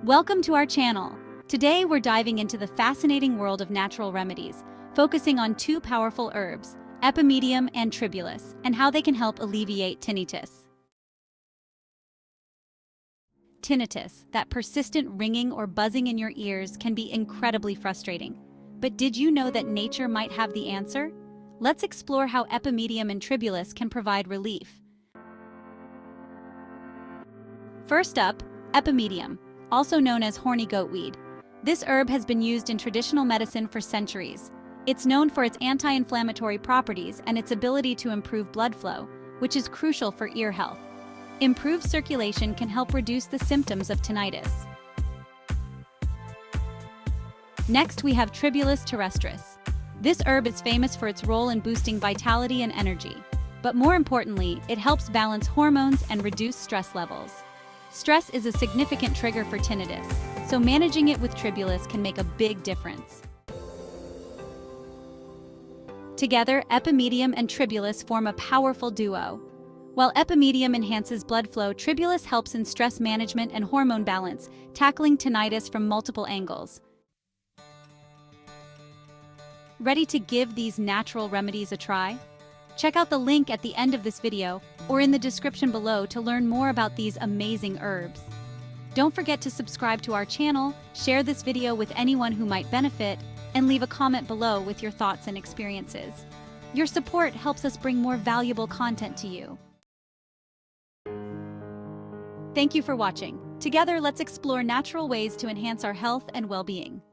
Welcome to our channel. Today we're diving into the fascinating world of natural remedies, focusing on two powerful herbs, Epimedium and Tribulus, and how they can help alleviate tinnitus. Tinnitus, that persistent ringing or buzzing in your ears, can be incredibly frustrating. But did you know that nature might have the answer? Let's explore how Epimedium and Tribulus can provide relief. First up, Epimedium, also known as horny goatweed. This herb has been used in traditional medicine for centuries. It's known for its anti-inflammatory properties and its ability to improve blood flow, which is crucial for ear health. Improved circulation can help reduce the symptoms of tinnitus. Next, we have Tribulus terrestris. This herb is famous for its role in boosting vitality and energy. But more importantly, it helps balance hormones and reduce stress levels. Stress is a significant trigger for tinnitus, so managing it with Tribulus can make a big difference. Together, Epimedium and Tribulus form a powerful duo. While Epimedium enhances blood flow, Tribulus helps in stress management and hormone balance, tackling tinnitus from multiple angles. Ready to give these natural remedies a try? Check out the link at the end of this video or in the description below to learn more about these amazing herbs. Don't forget to subscribe to our channel, share this video with anyone who might benefit, and leave a comment below with your thoughts and experiences. Your support helps us bring more valuable content to you. Thank you for watching. Together, let's explore natural ways to enhance our health and well-being.